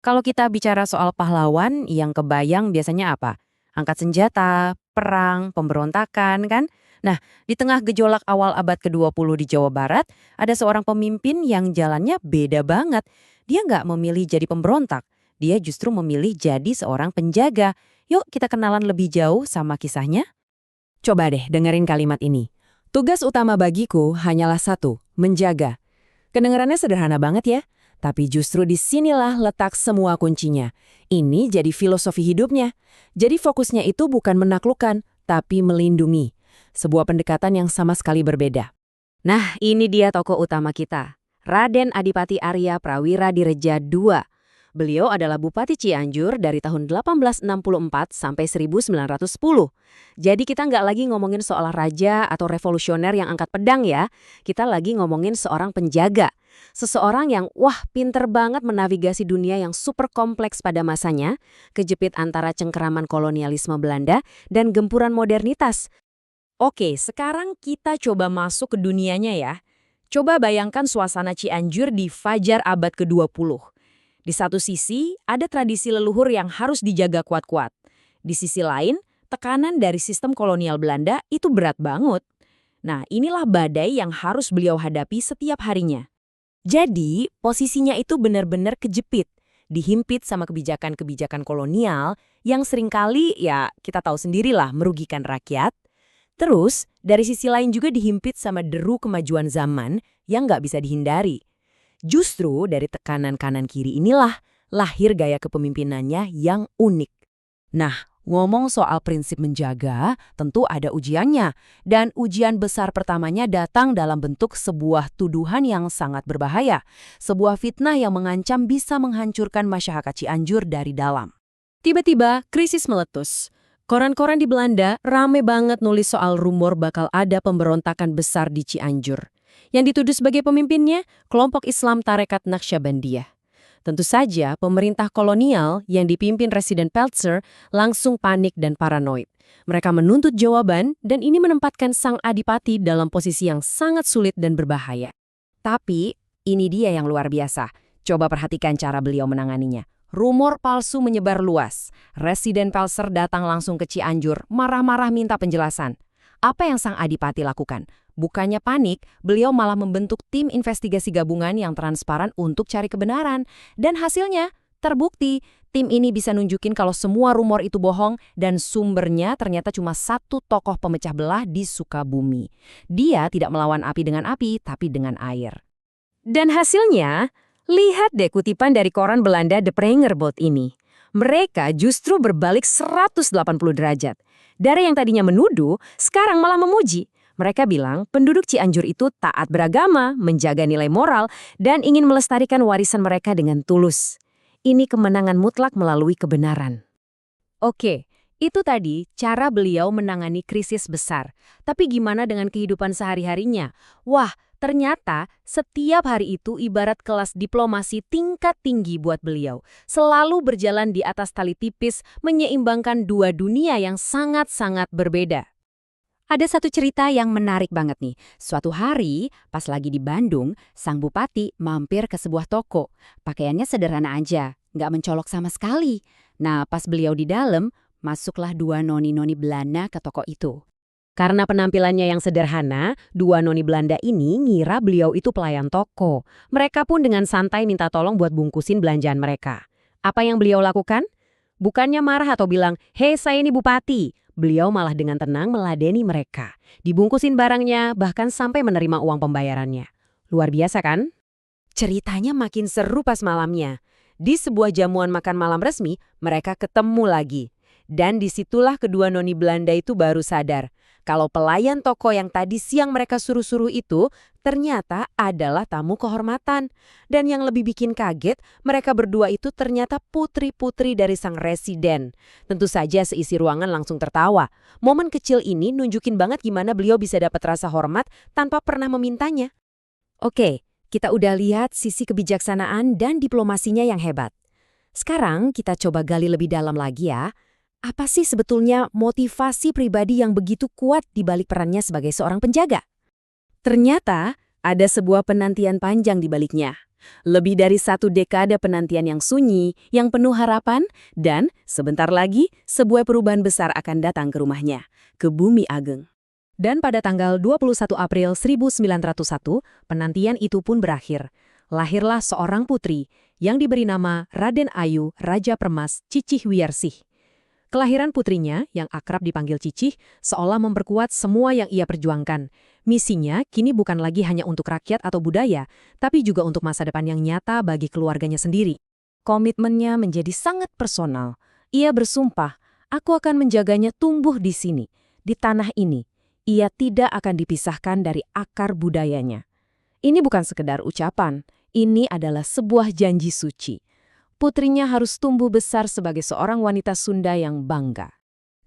Kalau kita bicara soal pahlawan, yang kebayang biasanya apa? Angkat senjata, perang, pemberontakan, kan? Nah, di tengah gejolak awal abad ke-20 di Jawa Barat, ada seorang pemimpin yang jalannya beda banget. Dia nggak memilih jadi pemberontak, dia justru memilih jadi seorang penjaga. Yuk kita kenalan lebih jauh sama kisahnya. Coba deh dengerin kalimat ini. Tugas utama bagiku hanyalah satu, menjaga. Kedengarannya sederhana banget ya, tapi justru disinilah letak semua kuncinya. Ini jadi filosofi hidupnya. Jadi fokusnya itu bukan menaklukkan, tapi melindungi. Sebuah pendekatan yang sama sekali berbeda. Nah, ini dia tokoh utama kita, Raden Adipati Arya Prawira Direja II. Beliau adalah Bupati Cianjur dari tahun 1864 sampai 1910. Jadi kita nggak lagi ngomongin soal raja atau revolusioner yang angkat pedang ya. Kita lagi ngomongin seorang penjaga. Seseorang yang pinter banget menavigasi dunia yang super kompleks pada masanya, kejepit antara cengkeraman kolonialisme Belanda dan gempuran modernitas. Oke, sekarang kita coba masuk ke dunianya ya. Coba bayangkan suasana Cianjur di Fajar abad ke-20. Di satu sisi, ada tradisi leluhur yang harus dijaga kuat-kuat. Di sisi lain, tekanan dari sistem kolonial Belanda itu berat banget. Nah, inilah badai yang harus beliau hadapi setiap harinya. Jadi, posisinya itu benar-benar kejepit, dihimpit sama kebijakan-kebijakan kolonial yang seringkali, ya kita tahu sendirilah, merugikan rakyat. Terus, dari sisi lain juga dihimpit sama deru kemajuan zaman yang nggak bisa dihindari. Justru dari tekanan kanan-kiri inilah lahir gaya kepemimpinannya yang unik. Nah, ngomong soal prinsip menjaga, tentu ada ujiannya. Dan ujian besar pertamanya datang dalam bentuk sebuah tuduhan yang sangat berbahaya. Sebuah fitnah yang mengancam bisa menghancurkan masyarakat Cianjur dari dalam. Tiba-tiba, krisis meletus. Koran-koran di Belanda rame banget nulis soal rumor bakal ada pemberontakan besar di Cianjur. Yang dituduh sebagai pemimpinnya, kelompok Islam Tarekat Naqsyabandiyah. Tentu saja, pemerintah kolonial yang dipimpin Residen Peltzer langsung panik dan paranoid. Mereka menuntut jawaban dan ini menempatkan sang adipati dalam posisi yang sangat sulit dan berbahaya. Tapi, ini dia yang luar biasa. Coba perhatikan cara beliau menanganinya. Rumor palsu menyebar luas. Residen Peltzer datang langsung ke Cianjur, marah-marah minta penjelasan. Apa yang sang adipati lakukan? Bukannya panik, beliau malah membentuk tim investigasi gabungan yang transparan untuk cari kebenaran. Dan hasilnya terbukti, tim ini bisa nunjukin kalau semua rumor itu bohong dan sumbernya ternyata cuma satu tokoh pemecah belah di Sukabumi. Dia tidak melawan api dengan api, tapi dengan air. Dan hasilnya, lihat deh kutipan dari koran Belanda De Prangerbod ini. Mereka justru berbalik 180 derajat. Dari yang tadinya menuduh, sekarang malah memuji. Mereka bilang penduduk Cianjur itu taat beragama, menjaga nilai moral, dan ingin melestarikan warisan mereka dengan tulus. Ini kemenangan mutlak melalui kebenaran. Oke, itu tadi cara beliau menangani krisis besar. Tapi gimana dengan kehidupan sehari-harinya? Wah, ternyata setiap hari itu ibarat kelas diplomasi tingkat tinggi buat beliau. Selalu berjalan di atas tali tipis, menyeimbangkan dua dunia yang sangat-sangat berbeda. Ada satu cerita yang menarik banget nih. Suatu hari, pas lagi di Bandung, sang bupati mampir ke sebuah toko. Pakaiannya sederhana aja, nggak mencolok sama sekali. Nah, pas beliau di dalam, masuklah dua noni-noni Belanda ke toko itu. Karena penampilannya yang sederhana, dua noni Belanda ini ngira beliau itu pelayan toko. Mereka pun dengan santai minta tolong buat bungkusin belanjaan mereka. Apa yang beliau lakukan? Bukannya marah atau bilang, "Hei, saya ini bupati." Beliau malah dengan tenang meladeni mereka. Dibungkusin barangnya, bahkan sampai menerima uang pembayarannya. Luar biasa kan? Ceritanya makin seru pas malamnya. Di sebuah jamuan makan malam resmi, mereka ketemu lagi. Dan disitulah kedua noni Belanda itu baru sadar. Kalau pelayan toko yang tadi siang mereka suruh-suruh itu, ternyata adalah tamu kehormatan. Dan yang lebih bikin kaget, mereka berdua itu ternyata putri-putri dari sang residen. Tentu saja seisi ruangan langsung tertawa. Momen kecil ini nunjukin banget gimana beliau bisa dapat rasa hormat tanpa pernah memintanya. Oke, kita udah lihat sisi kebijaksanaan dan diplomasinya yang hebat. Sekarang kita coba gali lebih dalam lagi ya. Apa sih sebetulnya motivasi pribadi yang begitu kuat di balik perannya sebagai seorang penjaga? Ternyata ada sebuah penantian panjang di baliknya. Lebih dari 1 dekade penantian yang sunyi, yang penuh harapan, dan sebentar lagi sebuah perubahan besar akan datang ke rumahnya, ke Bumi Ageng. Dan pada tanggal 21 April 1901, penantian itu pun berakhir. Lahirlah seorang putri yang diberi nama Raden Ayu Raja Permas Cicih Wiyarsih. Kelahiran putrinya, yang akrab dipanggil Cicih, seolah memperkuat semua yang ia perjuangkan. Misinya kini bukan lagi hanya untuk rakyat atau budaya, tapi juga untuk masa depan yang nyata bagi keluarganya sendiri. Komitmennya menjadi sangat personal. Ia bersumpah, aku akan menjaganya tumbuh di sini, di tanah ini. Ia tidak akan dipisahkan dari akar budayanya. Ini bukan sekedar ucapan, ini adalah sebuah janji suci. Putrinya harus tumbuh besar sebagai seorang wanita Sunda yang bangga.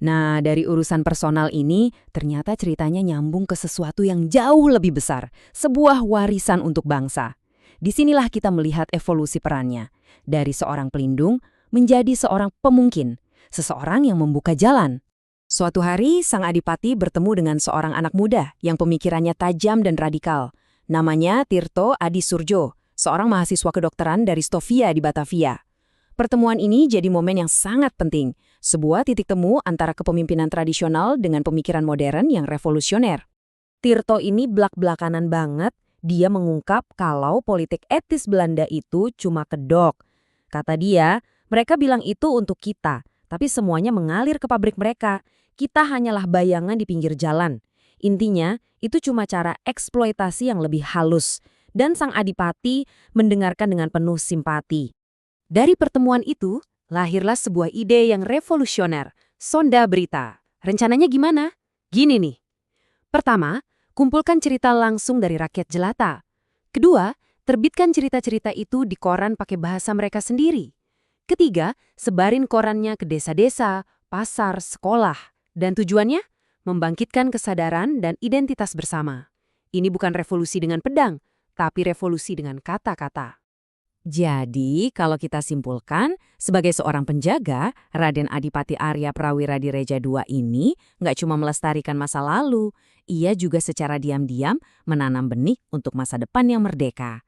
Nah, dari urusan personal ini, ternyata ceritanya nyambung ke sesuatu yang jauh lebih besar, sebuah warisan untuk bangsa. Disinilah kita melihat evolusi perannya, dari seorang pelindung menjadi seorang pemungkin, seseorang yang membuka jalan. Suatu hari, sang adipati bertemu dengan seorang anak muda yang pemikirannya tajam dan radikal. Namanya Tirto Adi Surjo, seorang mahasiswa kedokteran dari Stovia di Batavia. Pertemuan ini jadi momen yang sangat penting, sebuah titik temu antara kepemimpinan tradisional dengan pemikiran modern yang revolusioner. Tirto ini blak-blakanan banget, dia mengungkap kalau politik etis Belanda itu cuma kedok. Kata dia, mereka bilang itu untuk kita, tapi semuanya mengalir ke pabrik mereka. Kita hanyalah bayangan di pinggir jalan. Intinya, itu cuma cara eksploitasi yang lebih halus. Dan sang adipati mendengarkan dengan penuh simpati. Dari pertemuan itu, lahirlah sebuah ide yang revolusioner, Sonda Berita. Rencananya gimana? Gini nih. Pertama, kumpulkan cerita langsung dari rakyat jelata. Kedua, terbitkan cerita-cerita itu di koran pakai bahasa mereka sendiri. Ketiga, sebarin korannya ke desa-desa, pasar, sekolah. Dan tujuannya? Membangkitkan kesadaran dan identitas bersama. Ini bukan revolusi dengan pedang, tapi revolusi dengan kata-kata. Jadi, kalau kita simpulkan, sebagai seorang penjaga, Raden Adipati Arya Prawiradireja II ini nggak cuma melestarikan masa lalu, ia juga secara diam-diam menanam benih untuk masa depan yang merdeka.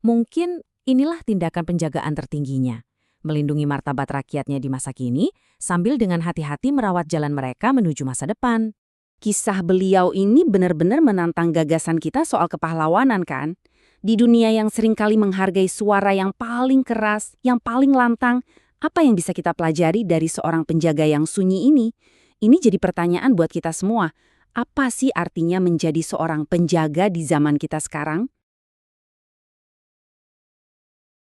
Mungkin inilah tindakan penjagaan tertingginya, melindungi martabat rakyatnya di masa kini, sambil dengan hati-hati merawat jalan mereka menuju masa depan. Kisah beliau ini benar-benar menantang gagasan kita soal kepahlawanan kan? Di dunia yang seringkali menghargai suara yang paling keras, yang paling lantang, apa yang bisa kita pelajari dari seorang penjaga yang sunyi ini? Ini jadi pertanyaan buat kita semua. Apa sih artinya menjadi seorang penjaga di zaman kita sekarang?